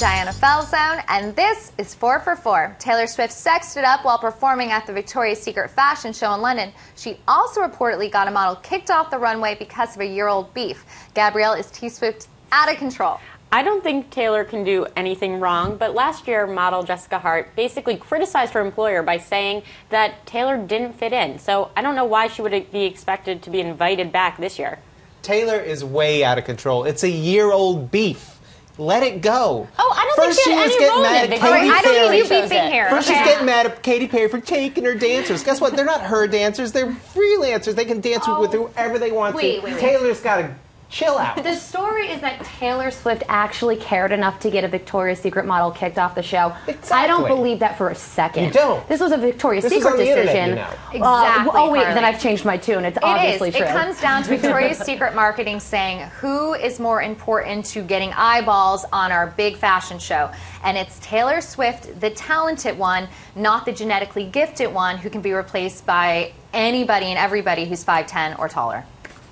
Diana Falzone, and this is 4for4. Taylor Swift sexed it up while performing at the Victoria's Secret fashion show in London. She also reportedly got a model kicked off the runway because of a year-old beef. Gabrielle, is T-Swift out of control? I don't think Taylor can do anything wrong, but last year model Jessica Hart basically criticized her employer by saying that Taylor didn't fit in. So I don't know why she would be expected to be invited back this year. Taylor is way out of control. It's a year-old beef. Let it go. Oh, I don't First think she was had any getting role mad in at it. Katy I don't Perry. need you beefing here. First she's getting mad at Katy Perry for taking her dancers. Guess what? They're not her dancers. They're freelancers. They can dance with whoever they want to. Wait. Taylor's got to chill out. The story is that Taylor Swift actually cared enough to get a Victoria's Secret model kicked off the show. Exactly. I don't believe that for a second. You don't. This was a Victoria's This is Secret on the decision. internet, you know. Exactly, oh wait, Carly. then I've changed my tune. It's obviously true. It comes down to Victoria's Secret marketing saying who is more important to getting eyeballs on our big fashion show. And it's Taylor Swift, the talented one, not the genetically gifted one who can be replaced by anybody and everybody who's 5'10" or taller.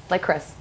Like Chris.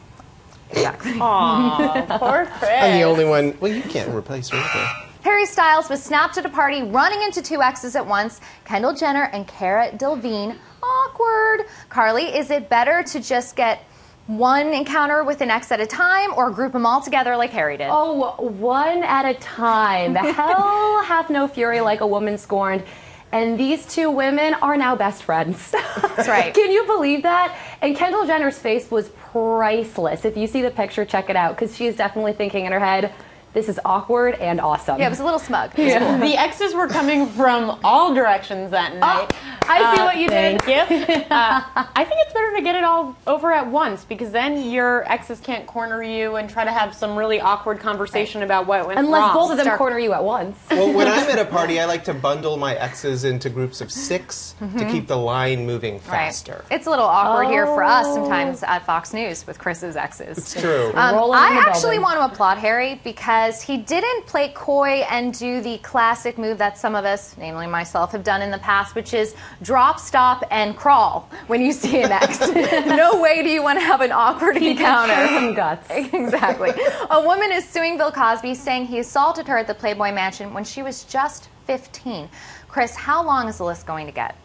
Exactly. Aw, poor Chris. I'm the only one. Well, you can't replace her either. Harry Styles was snapped at a party running into two exes at once, Kendall Jenner and Cara Delevingne. Awkward. Carly, is it better to just get one encounter with an ex at a time or group them all together like Harry did? Oh, one at a time. Hell hath no fury like a woman scorned. And these two women are now best friends. That's right. Can you believe that? And Kendall Jenner's face was priceless. If you see the picture, check it out, because she is definitely thinking in her head, this is awkward and awesome. Yeah, it was a little smug. Yeah. The exes were coming from all directions that night. I see what you did. Thank you. I think it's better to get it all over at once, because then your exes can't corner you and try to have some really awkward conversation about what went Unless wrong. both of them corner you at once. Well, when I'm at a party, I like to bundle my exes into groups of 6 to keep the line moving faster. It's a little awkward here for us sometimes at Fox News with Chris's exes. It's true. I actually want to applaud Harry because he didn't play coy and do the classic move that some of us, namely myself, have done in the past, which is drop, stop, and crawl when you see an ex. No way do you want to have an awkward encounter. Show some guts. Exactly. A woman is suing Bill Cosby, saying he assaulted her at the Playboy Mansion when she was just 15. Chris, how long is the list going to get?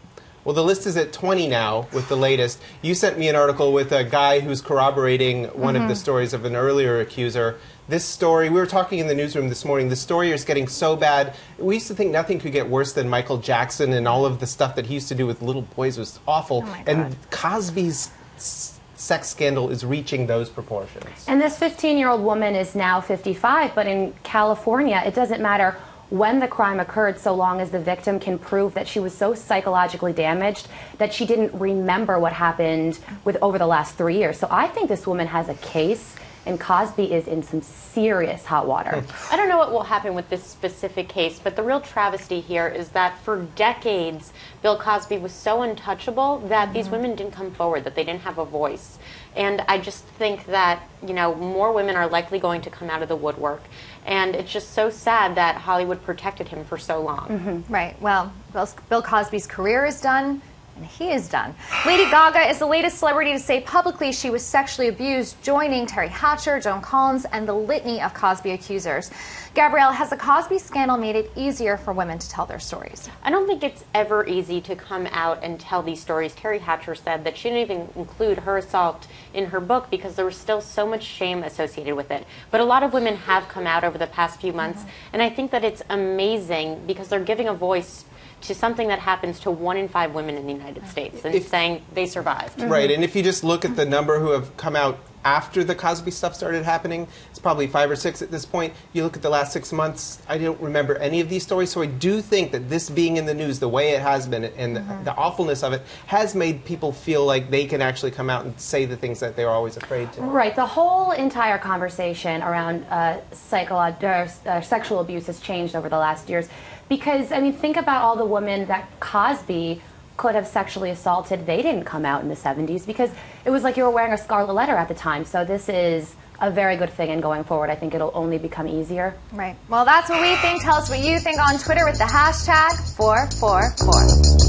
Well, the list is at 20 now with the latest. You sent me an article with a guy who's corroborating one of the stories of an earlier accuser. This story, we were talking in the newsroom this morning, the story is getting so bad. We used to think nothing could get worse than Michael Jackson, and all of the stuff that he used to do with little boys was awful. Oh my God. And Cosby's sex scandal is reaching those proportions. And this 15-year-old woman is now 55, but in California, it doesn't matter when the crime occurred, so long as the victim can prove that she was so psychologically damaged that she didn't remember what happened over the last 3 years. So I think this woman has a case, and Cosby is in some serious hot water. I don't know what will happen with this specific case, but the real travesty here is that for decades, Bill Cosby was so untouchable that these women didn't come forward, that they didn't have a voice. And I just think that, you know, more women are likely going to come out of the woodwork. And it's just so sad that Hollywood protected him for so long. Right. Well, Bill Cosby's career is done, and he is done. Lady Gaga is the latest celebrity to say publicly she was sexually abused, joining Terry Hatcher, Joan Collins, and the litany of Cosby accusers. Gabrielle, has the Cosby scandal made it easier for women to tell their stories? I don't think it's ever easy to come out and tell these stories. Terry Hatcher said that she didn't even include her assault in her book because there was still so much shame associated with it. But a lot of women have come out over the past few months, and I think that it's amazing because they're giving a voice to something that happens to 1 in 5 women in the United States and saying they survived. Right, and if you just look at the number who have come out after the Cosby stuff started happening, it's probably 5 or 6 at this point. You look at the last 6 months, I don't remember any of these stories, so I do think that this being in the news the way it has been and the awfulness of it has made people feel like they can actually come out and say the things that they were always afraid to. Right. The whole entire conversation around sexual abuse has changed over the last years. Because, I mean, think about all the women that Cosby could have sexually assaulted. They didn't come out in the 70s because it was like you were wearing a scarlet letter at the time. So this is a very good thing, and going forward, I think it'll only become easier. Right. Well, that's what we think. Tell us what you think on Twitter with the hashtag 4for4.